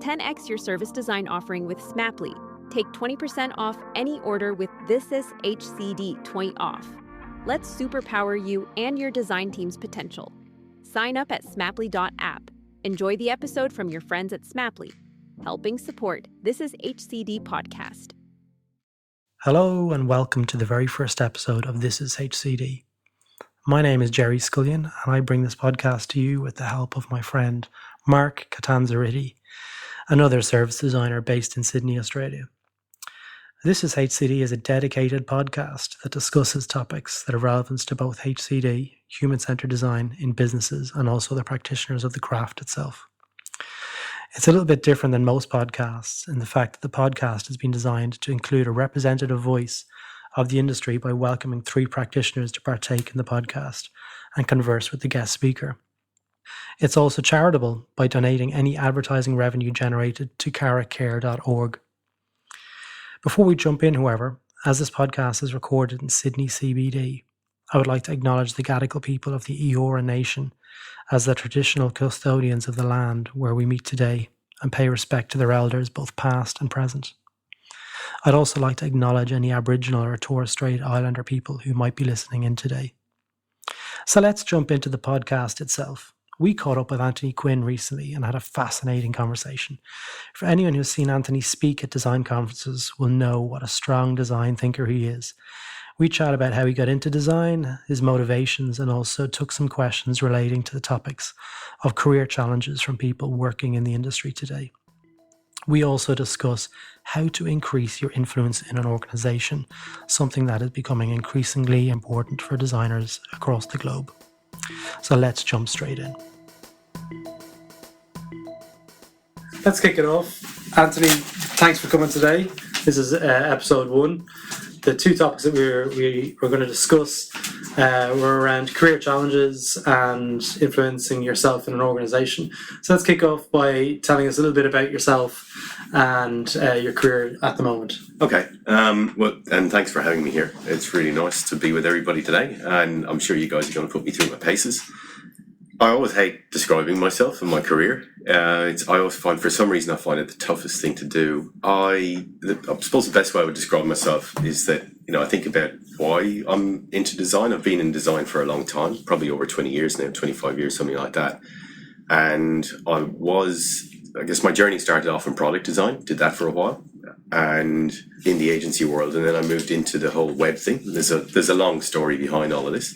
10x your service design offering with Smapply. Take 20% off any order with This Is HCD 20 off. Let's superpower you and your design team's potential. Sign up at smapply.app. Enjoy the episode from your friends at Smapply, helping support This Is HCD podcast. Hello and welcome to the very first episode of This Is HCD. My name is Gerry Scullion and I bring this podcast to you with the help of my friend Mark Catanzariti, another service designer based in Sydney, Australia. This Is HCD is a dedicated podcast that discusses topics that are relevant to both HCD, human-centered design, in businesses and also the practitioners of the craft itself. It's a little bit different than most podcasts in the fact that the podcast has been designed to include a representative voice of the industry by welcoming 3 practitioners to partake in the podcast and converse with the guest speaker. It's also charitable by donating any advertising revenue generated to caracare.org. Before we jump in, however, as this podcast is recorded in Sydney CBD, I would like to acknowledge the Gadigal people of the Eora Nation as the traditional custodians of the land where we meet today and pay respect to their elders both past and present. I'd also like to acknowledge any Aboriginal or Torres Strait Islander people who might be listening in today. So let's jump into the podcast itself. We caught up with Anthony Quinn recently and had a fascinating conversation. For anyone who's seen Anthony speak at design conferences will know what a strong design thinker he is. We chat about how he got into design, his motivations, and also took some questions relating to the topics of career challenges from people working in the industry today. We also discuss how to increase your influence in an organization, something that is becoming increasingly important for designers across the globe. So let's jump straight in. Let's kick it off. Anthony, thanks for coming today. This is episode 1. The 2 topics that we're going to discuss were around career challenges and influencing yourself in an organization. So let's kick off by telling us a little bit about yourself and your career at the moment. Okay. And thanks for having me here. It's really nice to be with everybody today, and I'm sure you guys are going to put me through my paces. I always hate describing myself and my career. I always find, for some reason, I find it the toughest thing to do. I suppose the best way I would describe myself is that, I think about why I'm into design. I've been in design for a long time, probably over 20 years now, 25 years, something like that. And I guess my journey started off in product design, did that for a while, and in the agency world, and then I moved into the whole web thing. There's a long story behind all of this.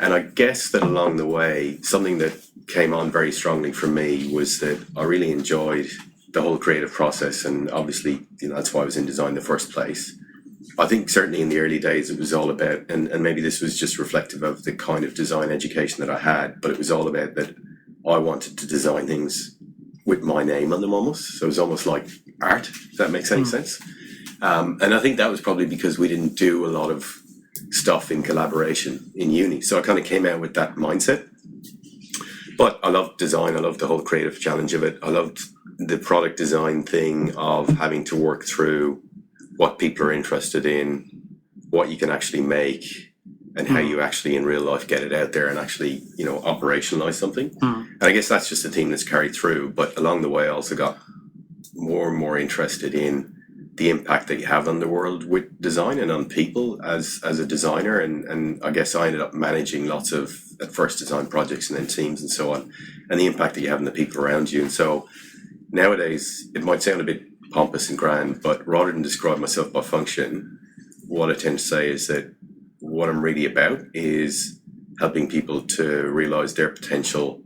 And I guess that along the way, something that came on very strongly for me was that I really enjoyed the whole creative process. And obviously, that's why I was in design in the first place. I think certainly in the early days, it was all about, and maybe this was just reflective of the kind of design education that I had, but it was all about that I wanted to design things with my name on them almost. So it was almost like art, if that makes any sense. And I think that was probably because we didn't do a lot of stuff in collaboration in uni. So I kind of came out with that mindset. But I loved design. I loved the whole creative challenge of it. I loved the product design thing of having to work through what people are interested in, what you can actually make, and how you actually in real life get it out there and actually, operationalize something. And I guess that's just a theme that's carried through. But along the way, I also got more and more interested in the impact that you have on the world with design and on people as a designer. And I guess I ended up managing lots of, at first, design projects and then teams and so on, and the impact that you have on the people around you. And so nowadays, it might sound a bit pompous and grand, but rather than describe myself by function, what I tend to say is that what I'm really about is helping people to realize their potential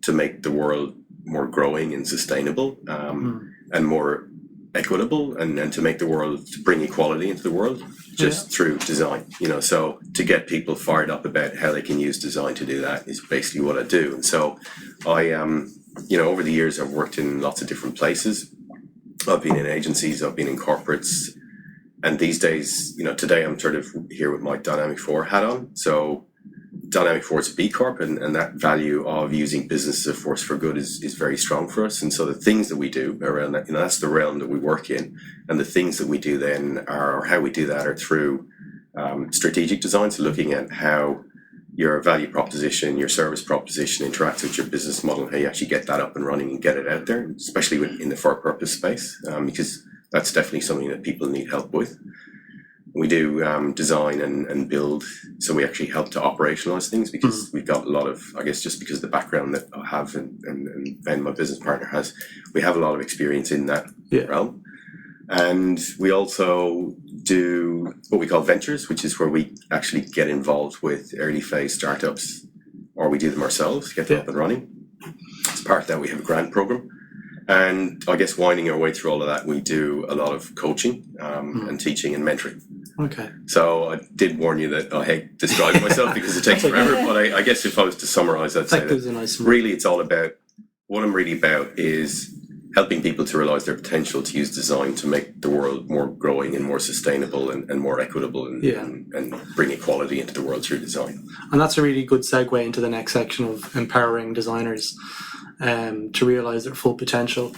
to make the world more growing and sustainable, and more equitable, and to make the world, to bring equality into the world just through design. So to get people fired up about how they can use design to do that is basically what I do. And so I over the years I've worked in lots of different places. I've been in agencies, I've been in corporates, and these days, today I'm sort of here with my Dynamic 4 hat on. So Dynamic 4 is a B Corp, and that value of using business as a force for good is very strong for us. And so the things that we do around that, that's the realm that we work in. And the things that we do then are, or how we do that, are through strategic design. So looking at how your value proposition, your service proposition interacts with your business model, and how you actually get that up and running and get it out there, especially in the for-purpose space, because that's definitely something that people need help with. We do design and build, so we actually help to operationalize things, because we've got a lot of, I guess, just because of the background that I have and Ben, my business partner, has, we have a lot of experience in that realm. And we also do what we call ventures, which is where we actually get involved with early phase startups, or we do them ourselves, get them up and running. As part of that, we have a grant program. And I guess winding our way through all of that, we do a lot of coaching and teaching and mentoring. Okay. So I did warn you that I hate describing myself because it takes forever, but I guess if I was to summarize, I'd say that really it's all about, what I'm really about is helping people to realize their potential to use design to make the world more growing and more sustainable and more equitable and bring equality into the world through design. And that's a really good segue into the next section of empowering designers to realize their full potential.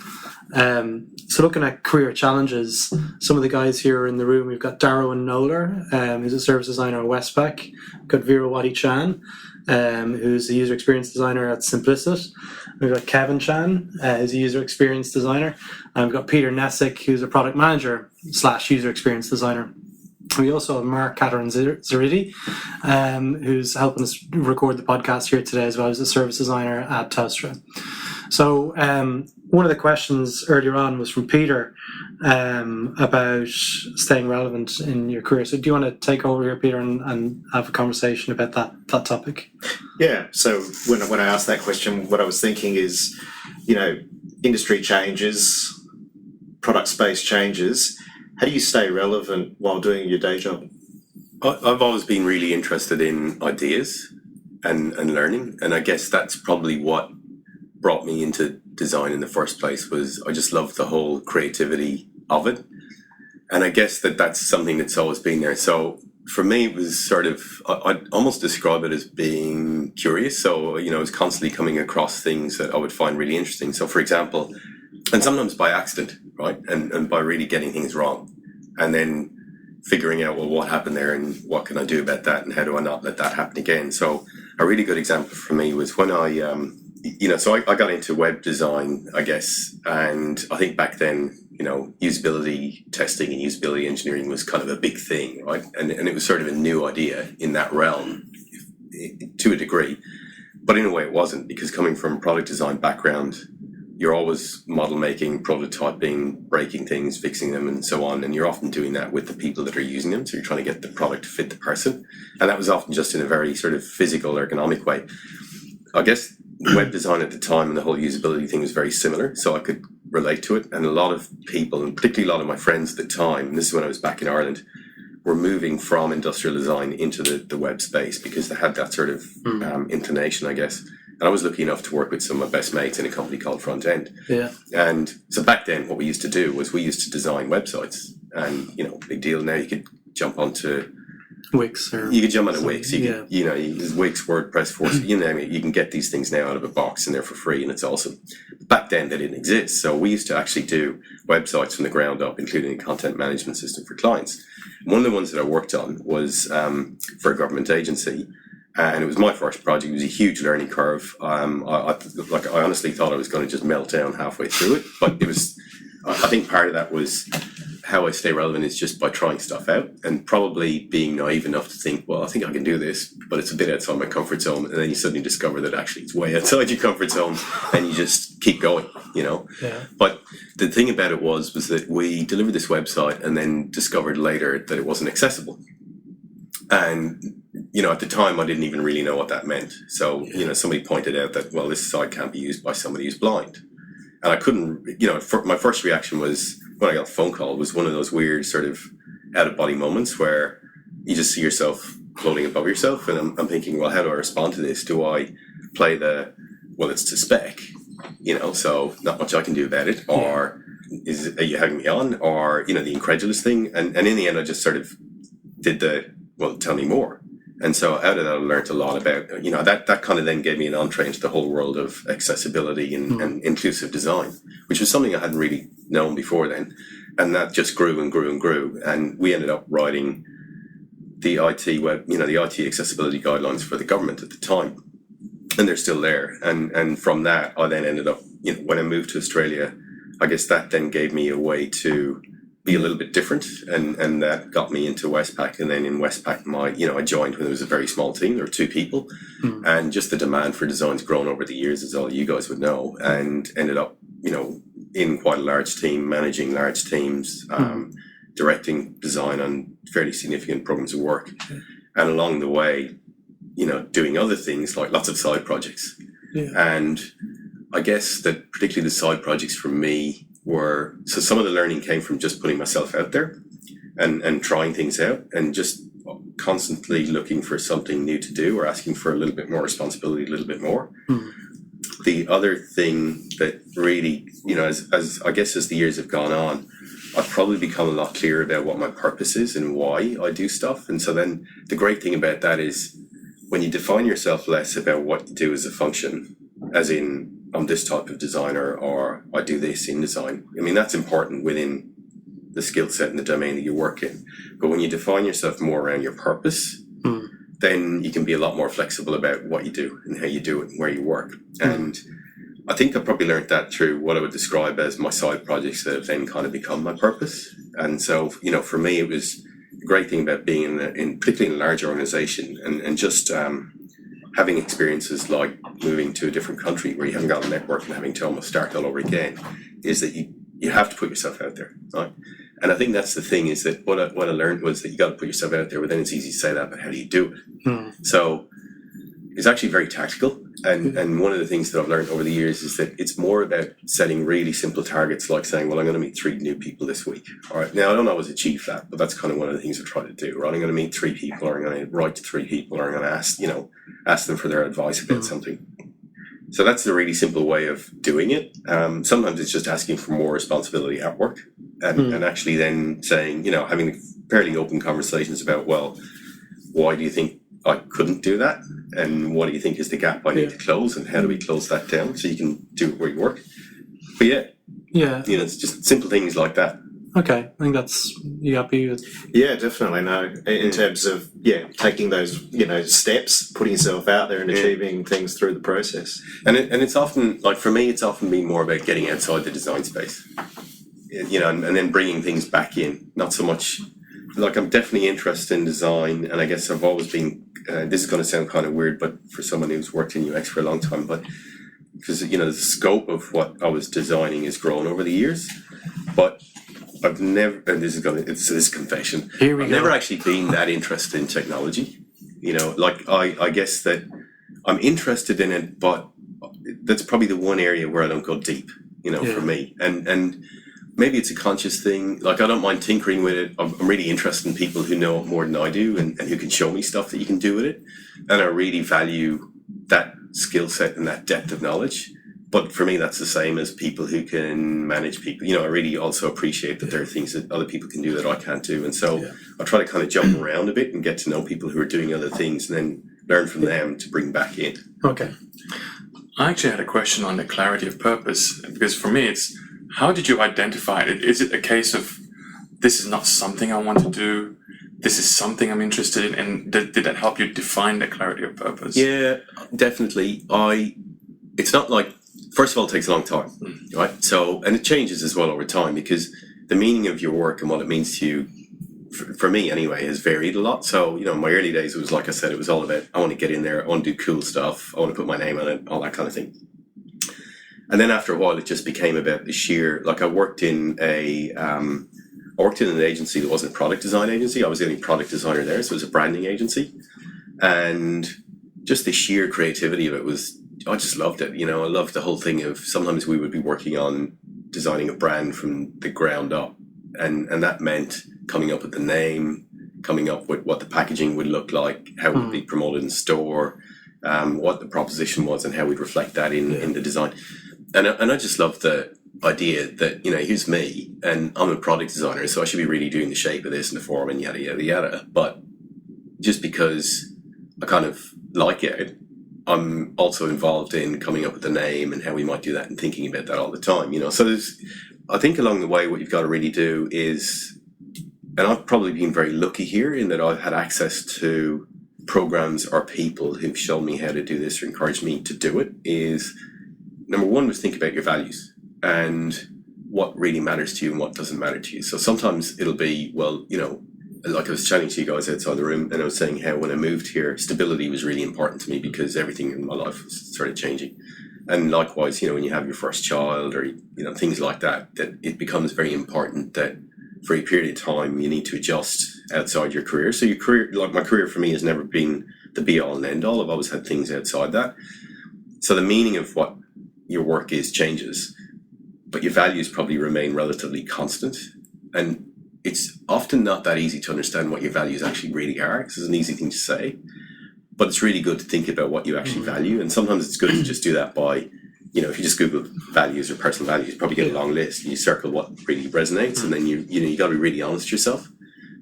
So looking at career challenges, some of the guys here in the room, we've got Darwin Noller, who's a service designer at Westpac. We've got Veerawati Chan, who's a user experience designer at Simplicit. We've got Kevin Chan, who's a user experience designer. And we've got Peter Nesick, who's a product manager / user experience designer. We also have Mark Zaridi, who's helping us record the podcast here today as well. He's a service designer at Telstra. So one of the questions earlier on was from Peter about staying relevant in your career. So do you want to take over here, Peter, and have a conversation about that topic? Yeah. So when I asked that question, what I was thinking is, industry changes, product space changes. How do you stay relevant while doing your day job? I've always been really interested in ideas and learning, and I guess that's probably what brought me into design in the first place. Was I just loved the whole creativity of it, and I guess that's something that's always been there. So for me, it was sort of, I'd almost describe it as being curious. So I was constantly coming across things that I would find really interesting. So for example, and sometimes by accident, right? And by really getting things wrong. And then figuring out, well, what happened there and what can I do about that and how do I not let that happen again? So a really good example for me was when I got into web design, I guess. And I think back then, usability testing and usability engineering was kind of a big thing, right? And it was sort of a new idea in that realm to a degree. But in a way it wasn't, because coming from a product design background, you're always model making, prototyping, breaking things, fixing them, and so on. And you're often doing that with the people that are using them. So you're trying to get the product to fit the person. And that was often just in a very sort of physical, ergonomic way. I guess web design at the time and the whole usability thing was very similar. So I could relate to it. And a lot of people, and particularly a lot of my friends at the time, and this is when I was back in Ireland, were moving from industrial design into the web space because they had that sort of inclination, I guess. And I was lucky enough to work with some of my best mates in a company called Front End. Yeah. And so back then, what we used to do was we used to design websites. And, big deal. Now you could jump onto Wix. You could jump onto Wix. You could, Wix, WordPress, Force, you name it. You can get these things now out of a box and they're for free and it's awesome. Back then, they didn't exist. So we used to actually do websites from the ground up, including a content management system for clients. One of the ones that I worked on was for a government agency. And it was my first project. It was a huge learning curve. I honestly thought I was going to just melt down halfway through it. But it was, I think part of that was how I stay relevant is just by trying stuff out and probably being naive enough to think, well, I think I can do this, but it's a bit outside my comfort zone. And then you suddenly discover that actually it's way outside your comfort zone and you just keep going, Yeah. But the thing about it was that we delivered this website and then discovered later that it wasn't accessible. And at the time, I didn't even really know what that meant. So, somebody pointed out that, well, this site can't be used by somebody who's blind. And I couldn't, my first reaction was, when I got a phone call, was one of those weird sort of out-of-body moments where you just see yourself floating above yourself. And I'm thinking, well, how do I respond to this? Do I play it's to spec, so not much I can do about it? Or are you having me on? Or, the incredulous thing? And in the end, I just sort of did tell me more. And so out of that, I learned a lot about, that kind of then gave me an entree into the whole world of accessibility and inclusive design, which was something I hadn't really known before then. And that just grew and grew and grew. And we ended up writing the IT accessibility guidelines for the government at the time, and they're still there. And from that, I then ended up, when I moved to Australia, I guess that then gave me a way to be a little bit different, and that got me into Westpac. And then in Westpac, I joined when there was a very small team. There were 2 people, and just the demand for design's grown over the years, as all you guys would know, and ended up, in quite a large team, managing large teams, directing design on fairly significant programs of work, and along the way, doing other things like lots of side projects. And I guess that particularly the side projects for me so some of the learning came from just putting myself out there and trying things out and just constantly looking for something new to do or asking for a little bit more responsibility, a little bit more. The other thing that really, as I guess as the years have gone on, I've probably become a lot clearer about what my purpose is and why I do stuff. And so then the great thing about that is when you define yourself less about what you do as a function, as in I'm this type of designer or I do this in design. I mean, that's important within the skill set and the domain that you work in. But when you define yourself more around your purpose, then you can be a lot more flexible about what you do and how you do it and where you work. And I think I probably learned that through what I would describe as my side projects that have then kind of become my purpose. And so, for me, it was the great thing about being particularly in a large organization and just having experiences like moving to a different country where you haven't got a network and having to almost start all over again, is that you have to put yourself out there, right? And I think that's the thing, is that what I learned was that you got to put yourself out there, but then it's easy to say that, but how do you do it? So it's actually very tactical. And one of the things that I've learned over the years is that it's more about setting really simple targets, like saying, well, I'm going to meet 3 new people this week. All right. Now, I don't always achieve that, but that's kind of one of the things I try to do, right? I'm going to meet 3 people, or I'm going to write to 3 people, or I'm going to ask them for their advice about something. So that's a really simple way of doing it. Sometimes it's just asking for more responsibility at work and actually then saying, having fairly open conversations about, well, why do you think I couldn't do that? And what do you think is the gap I need to close? And how do we close that down so you can do it where you work? But it's just simple things like that. Okay, I think you happy with? Yeah, definitely. No, in terms of taking those steps, putting yourself out there and achieving things through the process. And it's often, like for me, it's often been more about getting outside the design space, and then bringing things back in. Not so much like I'm definitely interested in design, and I guess I've always been. This is going to sound kind of weird, but for someone who's worked in UX for a long time, but because the scope of what I was designing has grown over the years, but I've never, and it's this confession. Here we I've go. never actually been that interested in technology. I guess that I'm interested in it, but that's probably the one area where I don't go deep. For me, and maybe it's a conscious thing. Like, I don't mind tinkering with it. I'm really interested in people who know it more than I do and who can show me stuff that you can do with it. And I really value that skill set and that depth of knowledge. But for me, that's the same as people who can manage people. I really also appreciate that there are things that other people can do that I can't do. And so I try to kind of jump around a bit and get to know people who are doing other things and then learn from them to bring back in. Okay. I actually had a question on the clarity of purpose, because for me, it's how did you identify it? Is it a case of this is not something I want to do? This is something I'm interested in, and did that help you define the clarity of purpose? Yeah, definitely. It's not like, first of all, it takes a long time, right? So, and it changes as well over time, because the meaning of your work and what it means to you, for me anyway, has varied a lot. So, in my early days, it was like I said, it was all about, I want to get in there, I want to do cool stuff, I want to put my name on it, all that kind of thing. And then after a while, it just became about the sheer, like I worked in an agency that wasn't a product design agency. I was the only product designer there, so it was a branding agency. And just the sheer creativity of it I just loved it. I loved the whole thing of, sometimes we would be working on designing a brand from the ground up. And that meant coming up with the name, coming up with what the packaging would look like, how it would be promoted in store, what the proposition was and how we'd reflect that in the design. And I just love the idea that, here's me and I'm a product designer, so I should be really doing the shape of this and the form and yada, yada, yada. But just because I kind of like it, I'm also involved in coming up with the name and how we might do that and thinking about that all the time, So I think along the way, what you've got to really do is and I've probably been very lucky here in that I've had access to programs or people who've shown me how to do this or encouraged me to do it, is number one was think about your values and what really matters to you and what doesn't matter to you. So sometimes it'll be, well, you know, like I was chatting to you guys outside the room, and I was saying how when I moved here, stability was really important to me because everything in my life was sort of changing. And likewise, you know, when you have your first child or, you know, things like that, that it becomes very important that for a period of time you need to adjust outside your career. So your career, like my career for me has never been the be all and end all. I've always had things outside that. So the meaning of what your work is changes, but your values probably remain relatively constant. And it's often not that easy to understand what your values actually really are, because it's an easy thing to say, but it's really good to think about what you actually value. And sometimes it's good to just do that by, you know, if you just Google values or personal values, you probably get a long list. You circle what really resonates, and then you got to be really honest with yourself.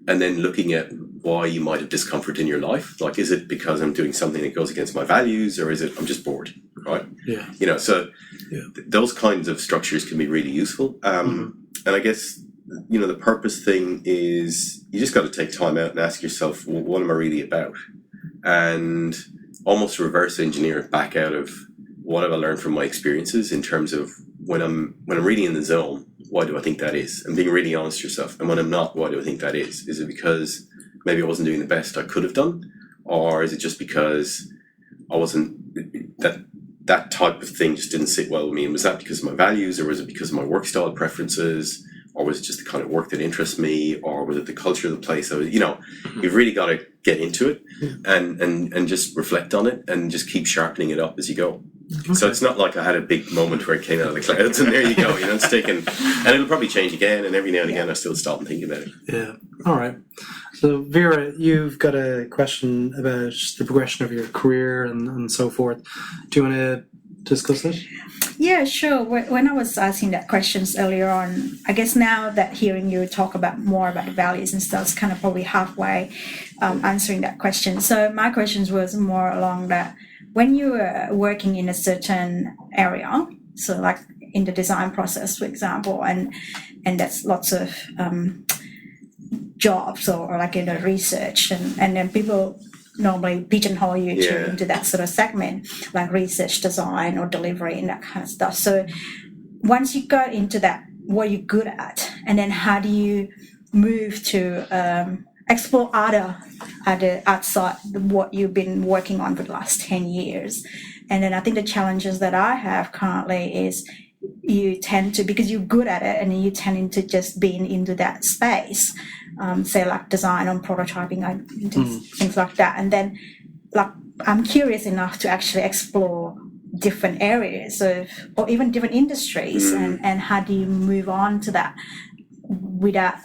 And then looking at why you might have discomfort in your life. Like, is it because I'm doing something that goes against my values, or is it I'm just bored, right? Yeah. You know, so those kinds of structures can be really useful. And I guess, you know, the purpose thing is you just got to take time out and ask yourself, well, what am I really about? And almost reverse engineer it back out of what have I learned from my experiences in terms of when I'm really in the zone, why do I think that is? And being really honest with yourself. And when I'm not, why do I think that is? Is it because maybe I wasn't doing the best I could have done? Or is it just because I wasn't, that type of thing just didn't sit well with me? And was that because of my values, or was it because of my work style preferences? Or was it just the kind of work that interests me? Or was it the culture of the place? You know, you've really got to get into it and just reflect on it and just keep sharpening it up as you go. Okay. So it's not like I had a big moment where it came out of the clouds and there you go, you know, it's taken, and it'll probably change again, and every now and again I still stop and think about it. Yeah. All right. So Vera, you've got a question about the progression of your career and so forth. Do you want to discuss it? Yeah, sure. When I was asking that questions earlier on, I guess now that hearing you talk about more about the values and stuff, it's kind of probably halfway answering that question. So my questions was more along that when you were working in a certain area, so like in the design process, for example, and that's lots of jobs or like in the research, and then people normally pigeonhole you into that sort of segment, like research, design, or delivery, and that kind of stuff. So once you got into that, what you're good at, and then how do you move to explore other outside what you've been working on for the last 10 years? And then I think the challenges that I have currently is you tend to, because you're good at it, and you tend to just being into that space, say like design and prototyping, things like that. And then like I'm curious enough to actually explore different areas or even different industries, and how do you move on to that without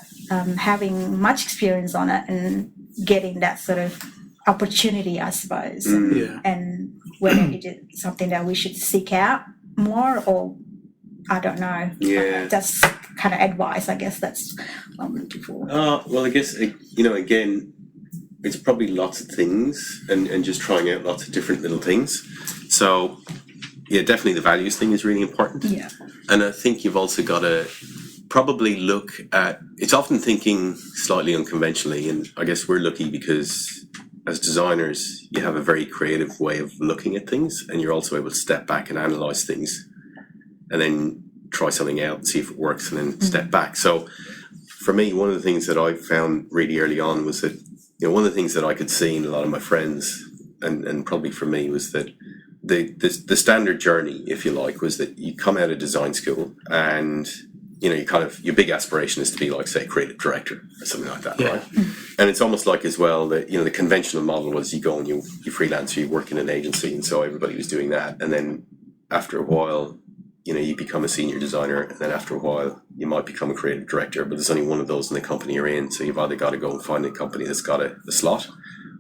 having much experience on it and getting that sort of opportunity, I suppose. And whether it is something that we should seek out more, or I don't know. That's kind of advice, I guess. That's what I'm looking for. Well, I guess, you know, again, it's probably lots of things and just trying out lots of different little things. So, yeah, definitely the values thing is really important. Yeah. And I think you've also got to probably look at, it's often thinking slightly unconventionally, and I guess we're lucky because as designers, you have a very creative way of looking at things, and you're also able to step back and analyze things and then try something out and see if it works and then step back. So for me, one of the things that I found really early on was that, you know, one of the things that I could see in a lot of my friends and probably for me was that the standard journey, if you like, was that you come out of design school and, you know, you kind of, your big aspiration is to be like, say, creative director or something like that, right? And it's almost like as well that, you know, the conventional model was you go and you freelance, you work in an agency, and so everybody was doing that. And then after a while, you know, you become a senior designer, and then after a while, you might become a creative director, but there's only one of those in the company you're in. So you've either got to go and find a company that's got a slot,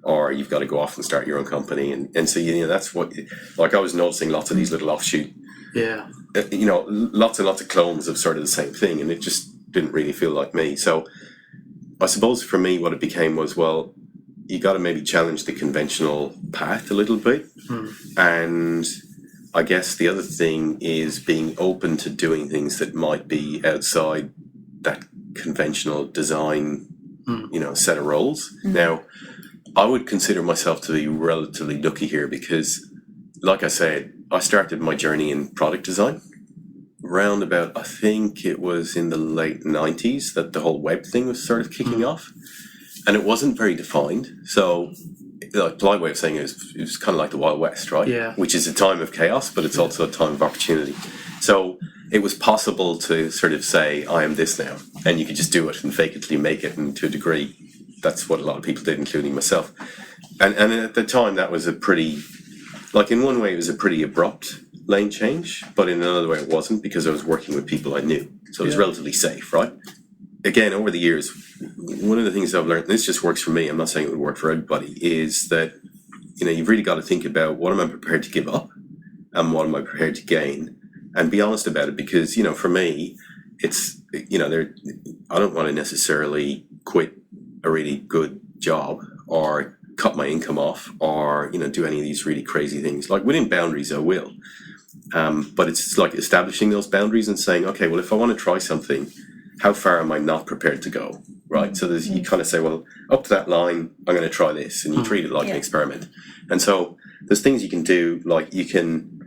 or you've got to go off and start your own company. And so, you know, that's what, like I was noticing lots of these little offshoot, you know, lots and lots of clones of sort of the same thing, and it just didn't really feel like me. So I suppose for me, what it became was, well, you got to maybe challenge the conventional path a little bit. And I guess the other thing is being open to doing things that might be outside that conventional design set of roles. Now, I would consider myself to be relatively lucky here because, like I said, I started my journey in product design around about, I think it was in the late 90s that the whole web thing was sort of kicking off. And it wasn't very defined. So, like, polite way of saying it was kind of like the Wild West, right? Yeah. Which is a time of chaos, but it's also a time of opportunity. So it was possible to sort of say, I am this now. And you could just do it and fake it till you make it. And to a degree, that's what a lot of people did, including myself. And at the time, that was a pretty, like, in one way, it was a pretty abrupt lane change. But in another way, it wasn't, because I was working with people I knew. So it was relatively safe, right? Again, over the years, one of the things I've learned, and this just works for me, I'm not saying it would work for everybody, is that, you've really got to think about what am I prepared to give up and what am I prepared to gain, and be honest about it, because, for me, it's, I don't want to necessarily quit a really good job or cut my income off or, do any of these really crazy things. Like, within boundaries, I will. But it's like establishing those boundaries and saying, okay, well, if I want to try something, how far am I not prepared to go, right? So you kind of say, well, up to that line, I'm going to try this, and you treat it like an experiment. And so there's things you can do, like you can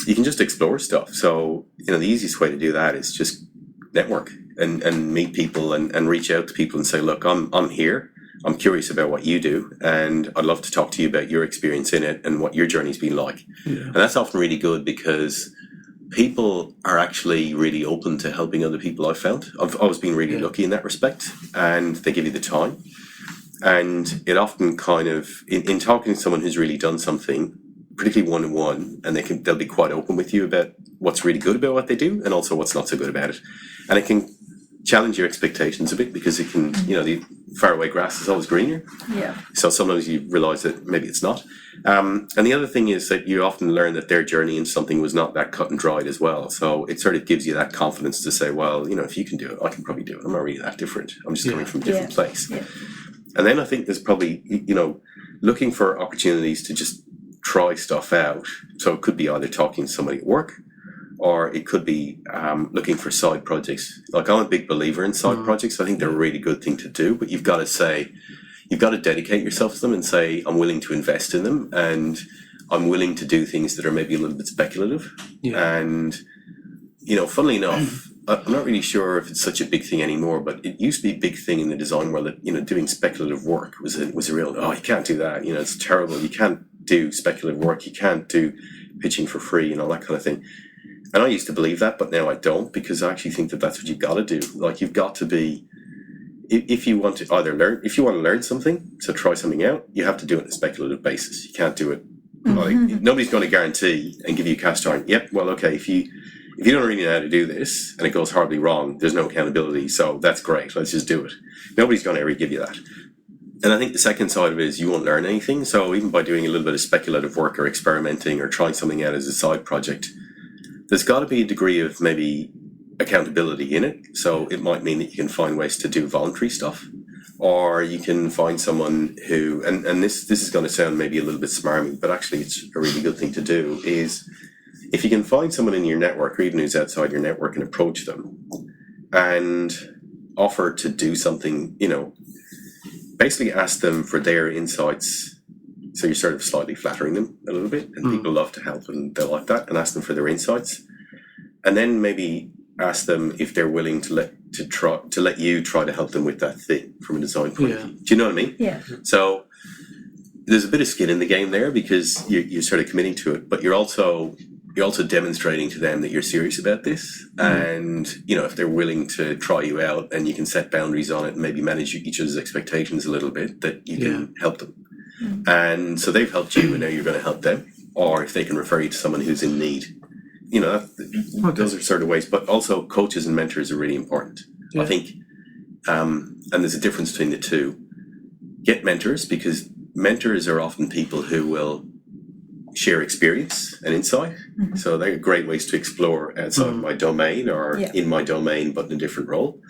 just explore stuff. So, the easiest way to do that is just network and meet people and reach out to people and say, look, I'm here. I'm curious about what you do, and I'd love to talk to you about your experience in it and what your journey's been like. Yeah. And that's often really good because people are actually really open to helping other people, I've found. I've always been really lucky in that respect, and they give you the time. And it often kind of, in talking to someone who's really done something, particularly one-on-one, and they'll be quite open with you about what's really good about what they do and also what's not so good about it. And it can challenge your expectations a bit because it can, the faraway grass is always greener. Yeah. So sometimes you realise that maybe it's not. And the other thing is that you often learn that their journey in something was not that cut and dried as well. So it sort of gives you that confidence to say, well, if you can do it, I can probably do it. I'm not really that different. I'm just coming from a different place. Yeah. And then I think there's probably, looking for opportunities to just try stuff out. So it could be either talking to somebody at work, or it could be looking for side projects. Like, I'm a big believer in side projects. I think they're a really good thing to do, but you've got to dedicate yourself to them and say, I'm willing to invest in them, and I'm willing to do things that are maybe a little bit speculative. Yeah. And, funnily enough, I'm not really sure if it's such a big thing anymore, but it used to be a big thing in the design world that, doing speculative work was a real, you can't do that. It's terrible. You can't do speculative work. You can't do pitching for free and all that kind of thing. And I used to believe that, but now I don't, because I actually think that that's what you've got to do. Like, you've got to be, if you want to learn something, so try something out, you have to do it on a speculative basis. You can't do it. Like, nobody's going to guarantee and give you a cast iron. Yep, well, okay, if you don't really know how to do this and it goes horribly wrong, there's no accountability. So that's great. Let's just do it. Nobody's going to ever give you that. And I think the second side of it is you won't learn anything. So even by doing a little bit of speculative work or experimenting or trying something out as a side project, there's got to be a degree of maybe accountability in it. So it might mean that you can find ways to do voluntary stuff, or you can find someone who, and this is going to sound maybe a little bit smarmy, but actually it's a really good thing to do, is if you can find someone in your network or even who's outside your network and approach them and offer to do something, basically ask them for their insights. So you're sort of slightly flattering them a little bit, and people love to help and they like that, and ask them for their insights. And then maybe ask them if they're willing to let you try to help them with that thing from a design point of view. Do you know what I mean? Yeah. So there's a bit of skin in the game there because you're sort of committing to it, but you're also demonstrating to them that you're serious about this. And, if they're willing to try you out and you can set boundaries on it and maybe manage each other's expectations a little bit, that you can help them. And so they've helped you, and now you're going to help them. Or if they can refer you to someone who's in need, those are sort of ways. But also, coaches and mentors are really important. Yeah. I think, and there's a difference between the two. Get mentors, because mentors are often people who will share experience and insight. So they're great ways to explore outside my domain or in my domain, but in a different role.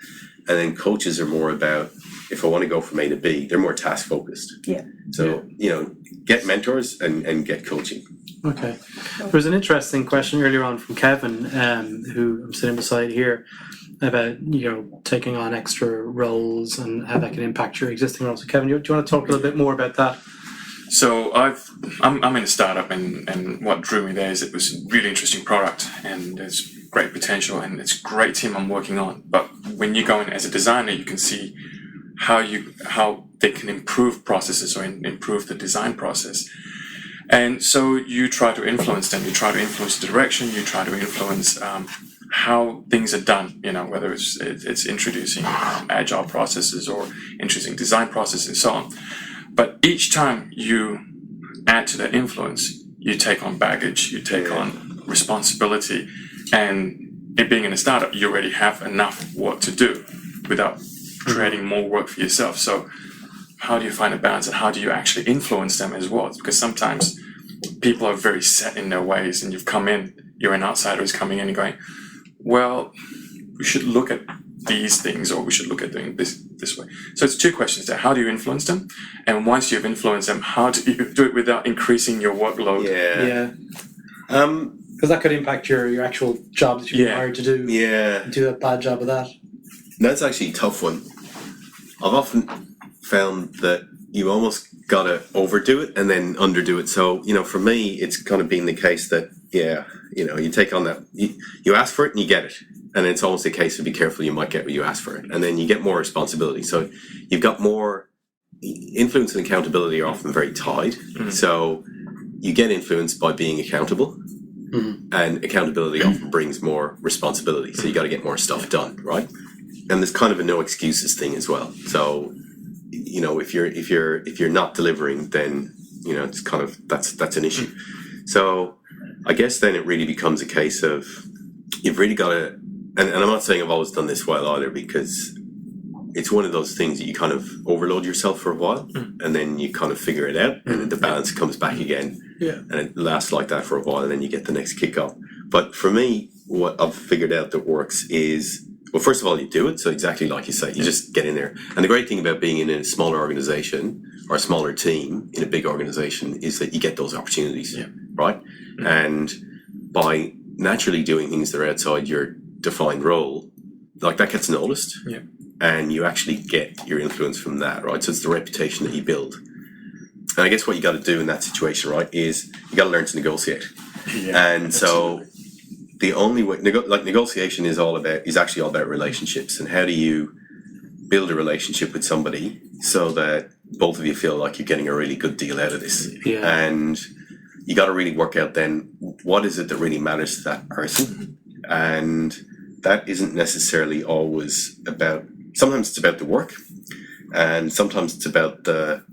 And then coaches are more about, if I want to go from A to B, they're more task focused. Yeah. So, get mentors and get coaching. Okay. There was an interesting question earlier on from Kevin, who I'm sitting beside here, about taking on extra roles and how that can impact your existing roles. So Kevin, do you want to talk a little bit more about that? So I'm in a startup, and what drew me there is it was a really interesting product, and there's great potential, and it's a great team I'm working on. But when you go in as a designer, you can see how they can improve processes or improve the design process. And so you try to influence them. You try to influence the direction. You try to influence how things are done. Whether it's introducing agile processes or introducing design processes and so on. But each time you add to that influence, you take on baggage. You take on responsibility, and it being in a startup, you already have enough work to do without creating more work for yourself. So how do you find a balance, and how do you actually influence them as well? Because sometimes people are very set in their ways, and you're an outsider who's coming in and going, well, we should look at these things, or we should look at doing this way. So it's two questions there. How do you influence them? And once you've influenced them, how do you do it without increasing your workload? Yeah. Because that could impact your actual job that you're hired to do. Yeah. Do a bad job of that. That's actually a tough one. I've often found that you almost gotta overdo it and then underdo it. So, for me, it's kind of been the case that, you take on that, you ask for it and you get it. And it's almost a case of be careful, you might get what you ask for it. And then you get more responsibility. So you've got more influence and accountability are often very tied. Mm-hmm. So you get influence by being accountable. Mm-hmm. And accountability often brings more responsibility. So you got to get more stuff done, right? And there's kind of a no excuses thing as well. So, if you're not delivering, then it's kind of that's an issue. So I guess then it really becomes a case of you've really got to, and I'm not saying I've always done this well either, because it's one of those things that you kind of overload yourself for a while, and then you kind of figure it out, and then the balance comes back again, and it lasts like that for a while, and then you get the next kick off. But for me, what I've figured out that works is, well, first of all, you do it. So exactly like you say, you just get in there. And the great thing about being in a smaller organization or a smaller team in a big organization is that you get those opportunities, right? Mm-hmm. And by naturally doing things that are outside your defined role, like that gets noticed. Yeah. And you actually get your influence from that, right? So it's the reputation that you build. And I guess what you got to do in that situation, right, is you got to learn to negotiate. Yeah, and absolutely. So the only way, negotiation is actually all about relationships, and how do you build a relationship with somebody so that both of you feel like you're getting a really good deal out of this. Yeah. And you got to really work out then what is it that really matters to that person, and that isn't necessarily always about. Sometimes it's about the work, and sometimes it's about the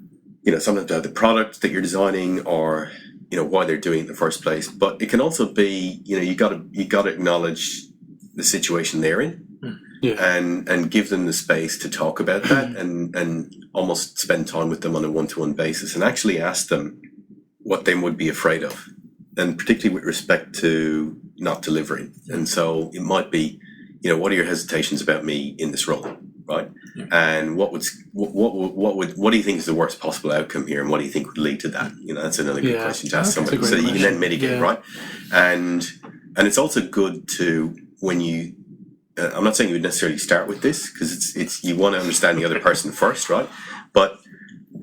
product that you're designing, or why they're doing it in the first place. But it can also be, you got to acknowledge the situation they're in, and give them the space to talk about that, and almost spend time with them on a one-to-one basis, and actually ask them what they would be afraid of, and particularly with respect to not delivering. And so it might be, what are your hesitations about me in this role, right? Yeah. And what do you think is the worst possible outcome here, and what do you think would lead to that? That's another good question to ask somebody, so you can then mitigate, right? And it's also good to, when you, I'm not saying you would necessarily start with this, because it's you want to understand the other person first, right? But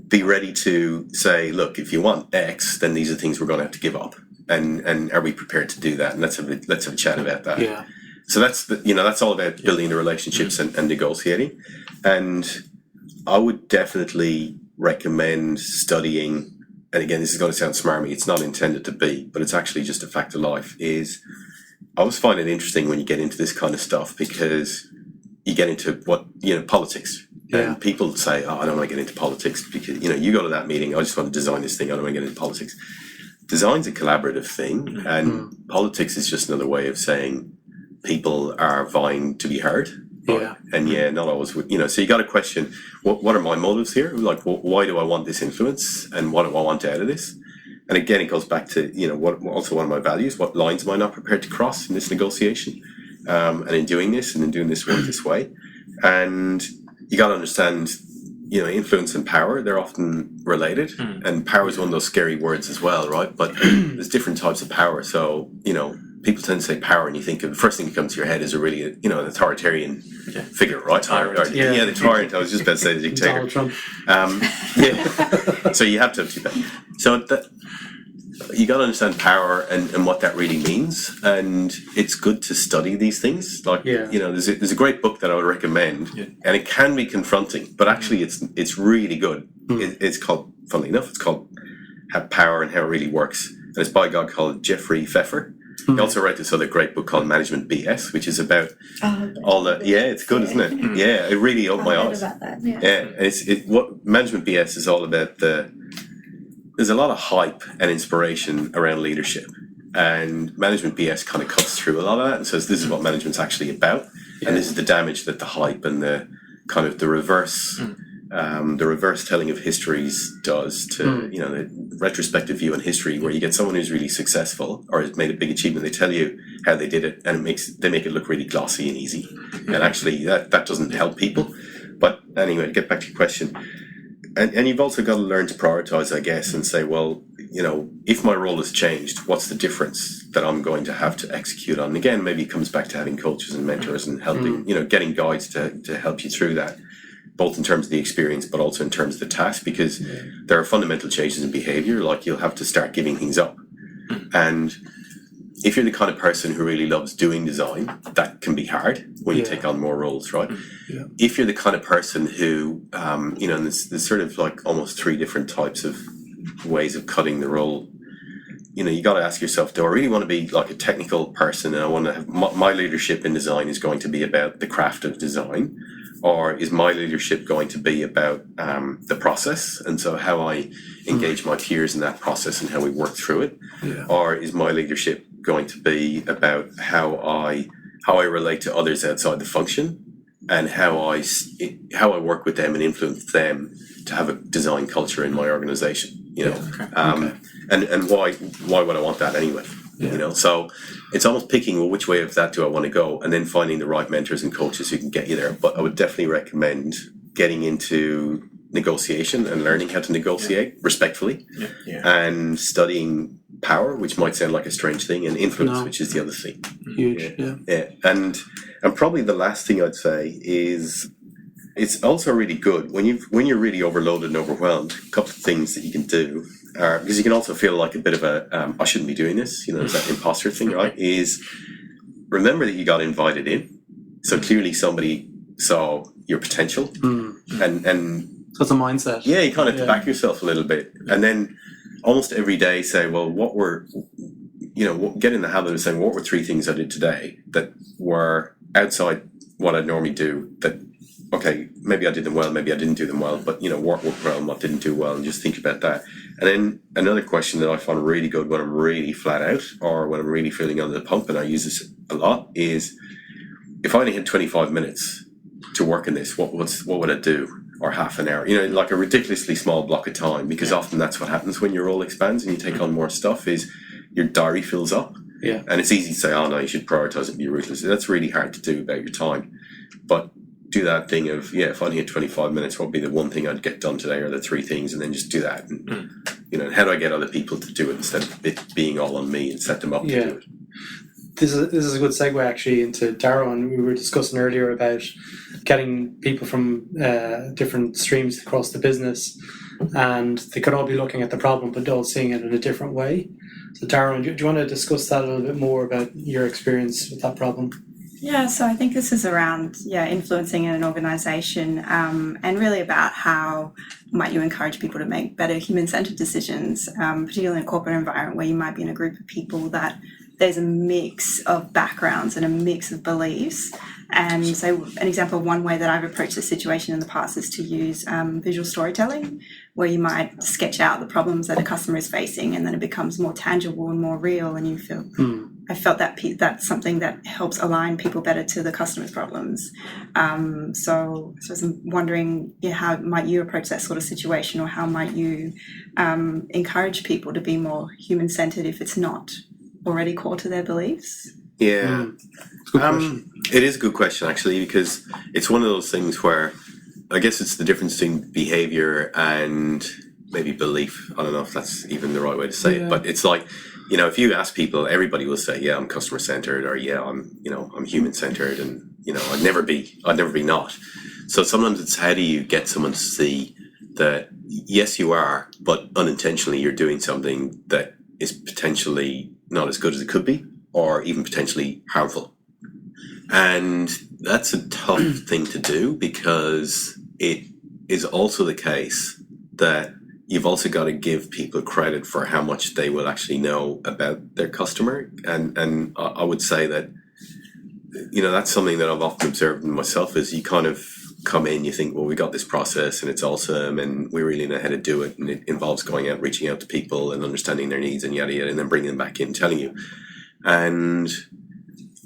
be ready to say, look, if you want X, then these are things we're going to have to give up, and are we prepared to do that? And let's have a chat about that. Yeah. So that's all about building the relationships and negotiating. And I would definitely recommend studying, and again, this is going to sound smarmy, it's not intended to be, but it's actually just a fact of life, is I always find it interesting when you get into this kind of stuff, because you get into politics. Yeah. And people say, I don't want to get into politics because, you go to that meeting, I just want to design this thing, I don't want to get into politics. Design's a collaborative thing, and politics is just another way of saying people are vying to be heard. Yeah. And not always, so you got to question, what are my motives here? Like, why do I want this influence, and what do I want out of this? And again, it goes back to, what also one of my values, what lines am I not prepared to cross in this negotiation? and in doing this and in doing this work this way. And you got to understand, influence and power, they're often related. And power is one of those scary words as well, right? But there's different types of power. So, people tend to say power, and you think of the first thing that comes to your head is a really, an authoritarian figure, right? Tyrant. The tyrant. I was just about to say the dictator. Donald Trump. So you have to do that. So you got to understand power and what that really means, and it's good to study these things. Like, there's a great book that I would recommend, and it can be confronting, but actually it's really good. It's called, funnily enough, it's called Power and How It Really Works, and it's by a guy called Jeffrey Pfeffer. He also wrote this other great book called Management BS, which is about all the it's good, isn't it? Yeah, it really opened my eyes. About that, What Management BS is all about. There's a lot of hype and inspiration around leadership, and Management BS kind of cuts through a lot of that and says this is what management's actually about, and this is the damage that the hype and the kind of the reverse telling of histories does to the retrospective view on history, where you get someone who's really successful or has made a big achievement, they tell you how they did it, and they make it look really glossy and easy, and actually that doesn't help people. But anyway, to get back to your question, and you've also got to learn to prioritize, I guess, and say, well, if my role has changed, what's the difference that I'm going to have to execute on? And again, maybe it comes back to having coaches and mentors and helping, getting guides to help you through that, both in terms of the experience, but also in terms of the task, because there are fundamental changes in behavior. Like, you'll have to start giving things up. And if you're the kind of person who really loves doing design, that can be hard when you take on more roles, right? If you're the kind of person who, and there's sort of like almost 3 different types of ways of cutting the role. You got to ask yourself, do I really want to be like a technical person, and I want to have my leadership in design is going to be about the craft of design? Or is my leadership going to be about the process, and so how I engage my peers in that process and how we work through it? Or is my leadership going to be about how I relate to others outside the function, and how I work with them and influence them to have a design culture in my organization? And why would I want that anyway? So it's almost picking, well, which way of that do I want to go, and then finding the right mentors and coaches who can get you there. But I would definitely recommend getting into negotiation and learning how to negotiate respectfully, and studying power, which might sound like a strange thing, and influence, which is the other thing. Huge, And probably the last thing I'd say is, it's also really good when you're really overloaded and overwhelmed. A couple of things that you can do, because you can also feel like a bit of a I shouldn't be doing this. There's that imposter thing, right? Is remember that you got invited in, so clearly somebody saw your potential, and so it's a mindset. Yeah, you kind of have to back yourself a little bit, and then almost every day say, well, get in the habit of saying, what were 3 things I did today that were outside what I'd normally do, that, okay, maybe I did them well, maybe I didn't do them well, but what worked well and what didn't do well, and just think about that. And then another question that I find really good when I'm really flat out, or when I'm really feeling under the pump, and I use this a lot, is if I only had 25 minutes to work in this, what would I do? Or half an hour, like a ridiculously small block of time, because often that's what happens when your role expands and you take on more stuff, is your diary fills up. And it's easy to say, oh no, you should prioritize and be ruthless. That's really hard to do about your time. But do that thing of, if I only had 25 minutes, what would be the one thing I'd get done today, or the 3 things, and then just do that. And, how do I get other people to do it instead of it being all on me, and set them up to do it? This is a good segue actually into Darrow, and we were discussing earlier about getting people from different streams across the business, and they could all be looking at the problem but all seeing it in a different way. So Darrow, do you want to discuss that a little bit more about your experience with that problem? Yeah, so I think this is around influencing in an organisation, and really about how might you encourage people to make better human-centred decisions, particularly in a corporate environment where you might be in a group of people that there's a mix of backgrounds and a mix of beliefs. And so an example of one way that I've approached this situation in the past is to use visual storytelling, where you might sketch out the problems that a customer is facing, and then it becomes more tangible and more real, and you feel... I felt that that's something that helps align people better to the customer's problems. So I'm wondering, how might you approach that sort of situation, or how might you encourage people to be more human-centred if it's not already core to their beliefs? Yeah. It's a good question. It is a good question, actually, because it's one of those things where I guess it's the difference between behavior and maybe belief. I don't know if that's even the right way to say it, but it's like, if you ask people, everybody will say, yeah, I'm customer centered, or yeah, I'm human centered, and I'd never be not. So sometimes it's, how do you get someone to see that yes, you are, but unintentionally you're doing something that is potentially not as good as it could be, or even potentially harmful. And that's a tough thing to do, because it is also the case that you've also got to give people credit for how much they will actually know about their customer. And I would say that, that's something that I've often observed in myself, is you kind of come in, you think, well, we got this process and it's awesome and we really know how to do it. And it involves going out, reaching out to people and understanding their needs and yada, yada, and then bringing them back in, telling you. And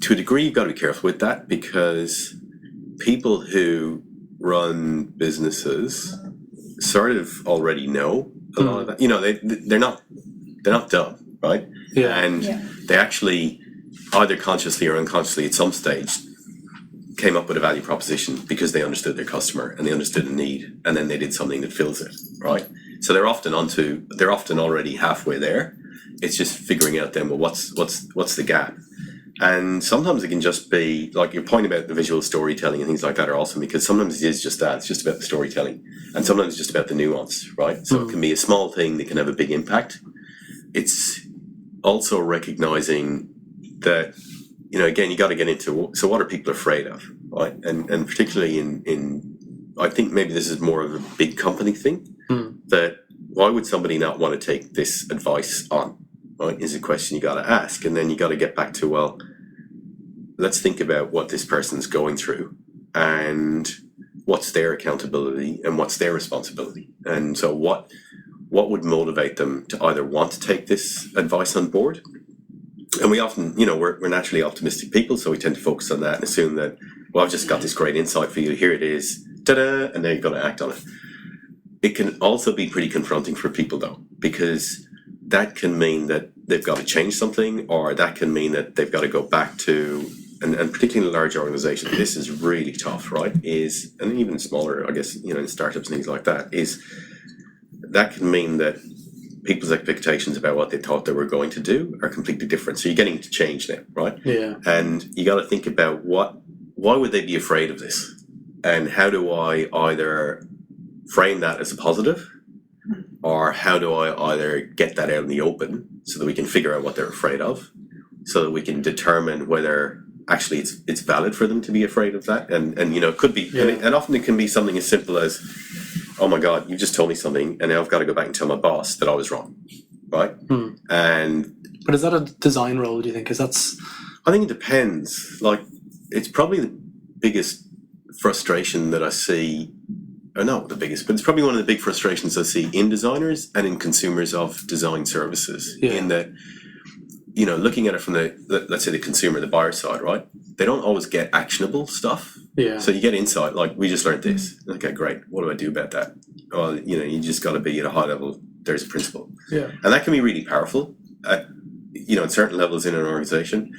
to a degree, you've got to be careful with that, because people who run businesses sort of already know a lot of that. They're not dumb, right? Yeah. And they actually, either consciously or unconsciously at some stage, came up with a value proposition because they understood their customer and they understood the need, and then they did something that fills it, right? So they're often already halfway there. It's just figuring out then, well, what's the gap? And sometimes it can just be, like your point about the visual storytelling and things like that are awesome, because sometimes it is just that. It's just about the storytelling. And sometimes it's just about the nuance, right? So it can be a small thing that can have a big impact. It's also recognizing that, again, you got to get into, so what are people afraid of, right? And particularly in I think maybe this is more of a big company thing, that why would somebody not want to take this advice on, right, is a question you got to ask. And then you got to get back to, well, let's think about what this person's going through and what's their accountability and what's their responsibility. And so what would motivate them to either want to take this advice on board? And we often, we're naturally optimistic people, so we tend to focus on that and assume that, well, I've just got this great insight for you, here it is, ta-da, and then you've got to act on it. It can also be pretty confronting for people, though, because that can mean that they've got to change something, or that can mean that they've got to go back to, and particularly in a large organization, this is really tough, right? And even smaller, I guess, in startups and things like that, that can mean that people's expectations about what they thought they were going to do are completely different. So you're getting to change now, right? Yeah. And you got to think about why would they be afraid of this? And how do I either frame that as a positive, or how do I either get that out in the open so that we can figure out what they're afraid of, so that we can determine whether actually it's valid for them to be afraid of that. And it could be, and often it can be something as simple as, oh my God, you just told me something and now I've got to go back and tell my boss that I was wrong, right? But is that a design role, do you think? I think it depends. Like, it's probably the biggest frustration that I see, or not the biggest, but it's probably one of the big frustrations I see in designers and in consumers of design services, in that, looking at it from let's say the consumer, the buyer side, right? They don't always get actionable stuff. Yeah. So you get insight, like, we just learned this. Okay, great. What do I do about that? Well, you just got to be at a high level. There's a principle. Yeah. And that can be really powerful at certain levels in an organization.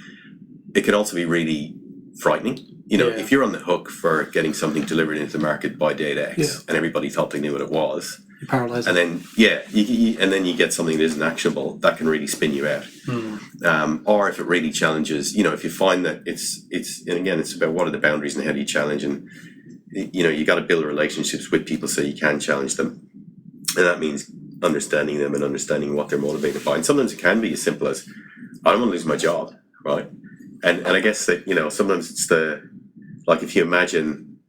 It can also be really frightening. If you're on the hook for getting something delivered into the market by date X, and everybody thought they knew what it was, paralyzed. And then and then you get something that isn't actionable, that can really spin you out. Or if it really challenges, if you find that it's and again, it's about what are the boundaries and how do you challenge, and you got to build relationships with people so you can challenge them, and that means understanding them and understanding what they're motivated by. And sometimes it can be as simple as, I don't want to lose my job, right? And I guess that sometimes it's like, if you imagine,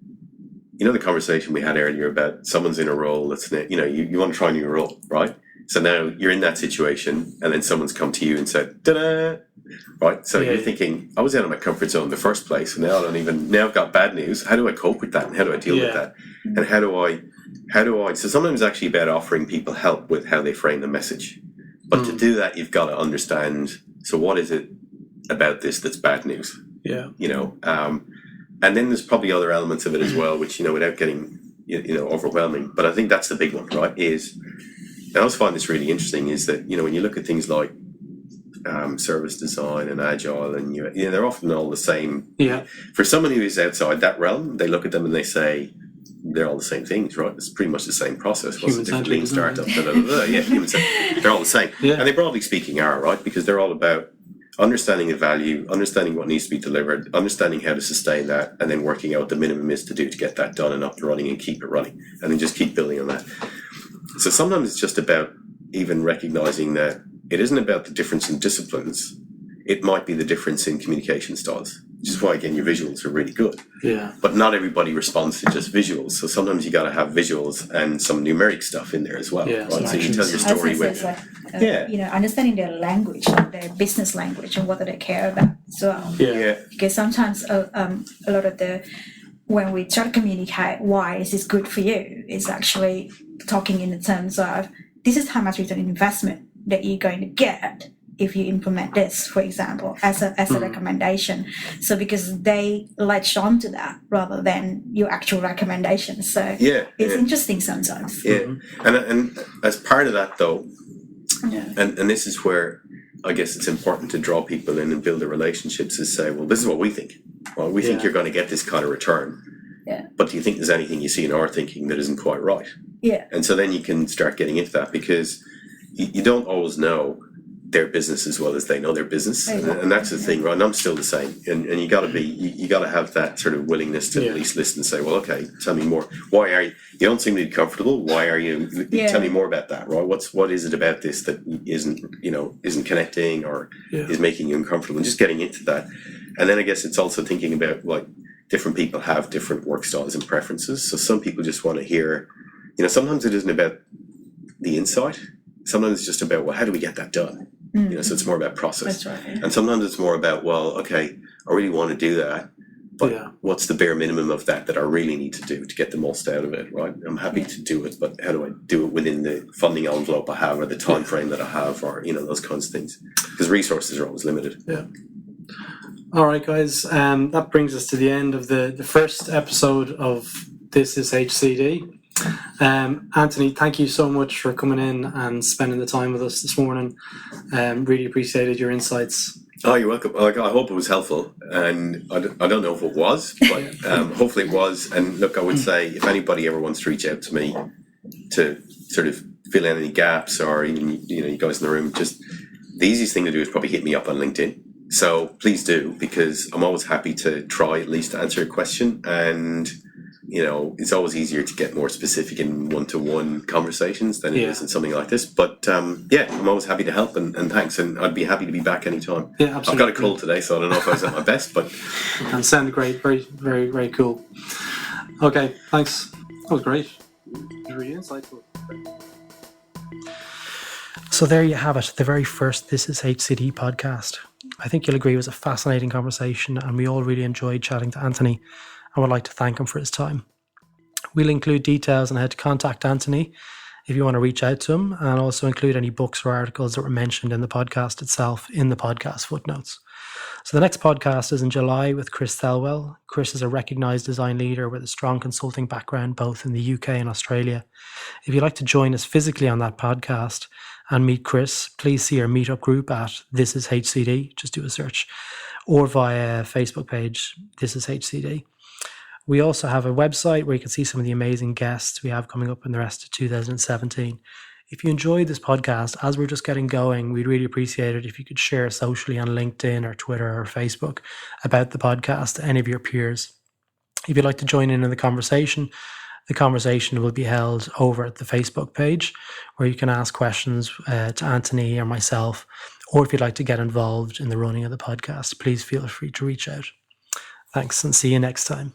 the conversation we had earlier about someone's in a role that's, you want to try a new role, right? So now you're in that situation, and then someone's come to you and said, ta-da, right? So you're thinking, I was out of my comfort zone in the first place, and now I've got bad news. How do I cope with that? And how do I deal with that? And how do I, so sometimes it's actually about offering people help with how they frame the message. But to do that, you've got to understand, so what is it about this that's bad news? Yeah. And then there's probably other elements of it as well, which, without getting, overwhelming, but I think that's the big one, right? I always find this really interesting, is that, when you look at things like service design and agile, and they're often all the same. Yeah. For someone who is outside that realm, they look at them and they say they're all the same things, right? It's pretty much the same process. What's the different lean startup? Yeah, they're all the same, and they broadly speaking are, right, because they're all about understanding the value, understanding what needs to be delivered, understanding how to sustain that, and then working out what the minimum is to do to get that done and up and running and keep it running, and then just keep building on that. So sometimes it's just about even recognizing that it isn't about the difference in disciplines. It might be the difference in communication styles, which is why, again, your visuals are really good. Yeah. But not everybody responds to just visuals. So sometimes you got to have visuals and some numeric stuff in there as well. Yeah, right? So you tell your story with. Understanding their language, their business language, and what do they care about as well. Yeah. Because sometimes a lot of when we try to communicate why is this good for you, is actually talking in the terms of this is how much return on investment that you're going to get if you implement this, for example, as a recommendation. So because they latched on to that rather than your actual recommendation. So it's interesting sometimes. Yeah. And as part of that though, and this is where I guess it's important to draw people in and build the relationships, is say, well, this is what we think. Well, we think you're going to get this kind of return. Yeah. But do you think there's anything you see in our thinking that isn't quite right? Yeah. And so then you can start getting into that, because you don't always know their business as well as they know their business, and that's the thing, right? And I'm still the same, and you got to be, you got to have that sort of willingness to at least listen and say, well, okay, tell me more. Why are you don't seem to be comfortable? Why are you? Tell me more about that, right? What is it about this that isn't connecting or is making you uncomfortable? And just getting into that, and then I guess it's also thinking about, like, different people have different work styles and preferences. So some people just want to hear, sometimes it isn't about the insight. Sometimes it's just about, well, how do we get that done? So it's more about process. That's right. And sometimes it's more about, well, okay, I really want to do that, but what's the bare minimum of that I really need to do to get the most out of it, right? I'm happy to do it, but how do I do it within the funding envelope I have, or the time frame that I have, or, those kinds of things? Because resources are always limited. Yeah. All right, guys. That brings us to the end of the first episode of This is HCD. Anthony, thank you so much for coming in and spending the time with us this morning. Really appreciated your insights. Oh, you're welcome. I hope it was helpful, and I don't know if it was, but hopefully it was. And look, I would say, if anybody ever wants to reach out to me to sort of fill in any gaps, or even you guys in the room, just the easiest thing to do is probably hit me up on LinkedIn. So please do, because I'm always happy to try at least to answer a question, and it's always easier to get more specific in one-to-one conversations than it is in something like this. But I'm always happy to help, and thanks, and I'd be happy to be back anytime. Yeah, absolutely. I've got a cold today, so I don't know if I was at my best, but and sound great, very, very, very cool. Okay, thanks. That was great. It was really insightful. So there you have it, the very first This is HCD podcast. I think you'll agree it was a fascinating conversation, and we all really enjoyed chatting to Anthony. I would like to thank him for his time. We'll include details on how to contact Anthony if you want to reach out to him, and also include any books or articles that were mentioned in the podcast itself in the podcast footnotes. So the next podcast is in July with Chris Thelwell. Chris is a recognised design leader with a strong consulting background both in the UK and Australia. If you'd like to join us physically on that podcast and meet Chris, please see our meetup group at This is HCD, just do a search, or via Facebook page, This is HCD. We also have a website where you can see some of the amazing guests we have coming up in the rest of 2017. If you enjoyed this podcast, as we're just getting going, we'd really appreciate it if you could share socially on LinkedIn or Twitter or Facebook about the podcast to any of your peers. If you'd like to join in the conversation will be held over at the Facebook page, where you can ask questions to Anthony or myself, or if you'd like to get involved in the running of the podcast, please feel free to reach out. Thanks, and see you next time.